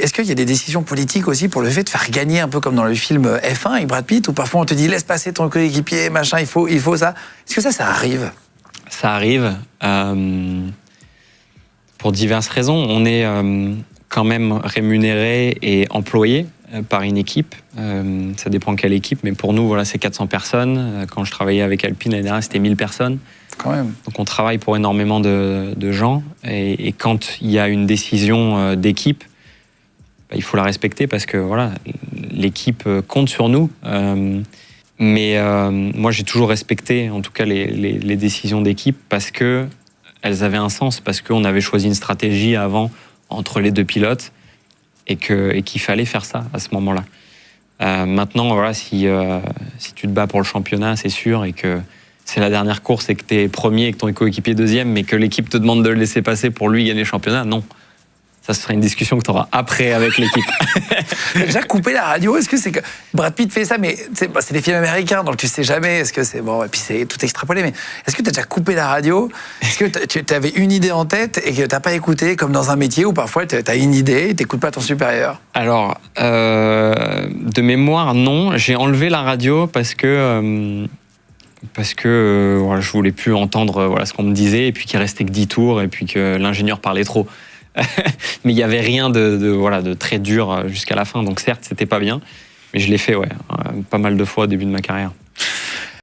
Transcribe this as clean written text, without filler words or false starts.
Est-ce qu'il y a des décisions politiques aussi pour le fait de faire gagner, un peu comme dans le film F1 avec Brad Pitt, où parfois on te dit laisse passer ton coéquipier, machin, il faut ça. Est-ce que ça arrive? Ça arrive pour diverses raisons. On est quand même rémunéré et employé par une équipe. Ça dépend quelle équipe, mais pour nous, voilà, c'est 400 personnes. Quand je travaillais avec Alpine l'année dernière, c'était 1000 personnes. Quand même. Donc on travaille pour énormément de gens. Et quand il y a une décision d'équipe, il faut la respecter parce que voilà, l'équipe compte sur nous. Mais moi, j'ai toujours respecté, en tout cas, les décisions d'équipe parce qu'elles avaient un sens, parce qu'on avait choisi une stratégie avant entre les deux pilotes et qu'il fallait faire ça à ce moment-là. Maintenant, voilà, si tu te bats pour le championnat, c'est sûr, et que c'est la dernière course et que tu es premier et que ton coéquipier est deuxième, mais que l'équipe te demande de le laisser passer pour lui gagner le championnat, non. Ça, ce sera une discussion que tu auras après avec l'équipe. Déjà, couper la radio, est-ce que c'est que Brad Pitt fait ça, mais c'est des films américains, donc tu sais jamais, est-ce que c'est bon, et puis c'est tout extrapolé, mais est-ce que tu as déjà coupé la radio? Est-ce que tu avais une idée en tête et que tu n'as pas écouté, comme dans un métier où parfois tu as une idée et tu n'écoutes pas ton supérieur? Alors, de mémoire, non. J'ai enlevé la radio parce que voilà, je voulais plus entendre voilà, ce qu'on me disait, et puis qu'il restait que 10 tours, et puis que l'ingénieur parlait trop. Mais il n'y avait rien de très dur jusqu'à la fin. Donc certes, c'était pas bien, mais je l'ai fait pas mal de fois au début de ma carrière.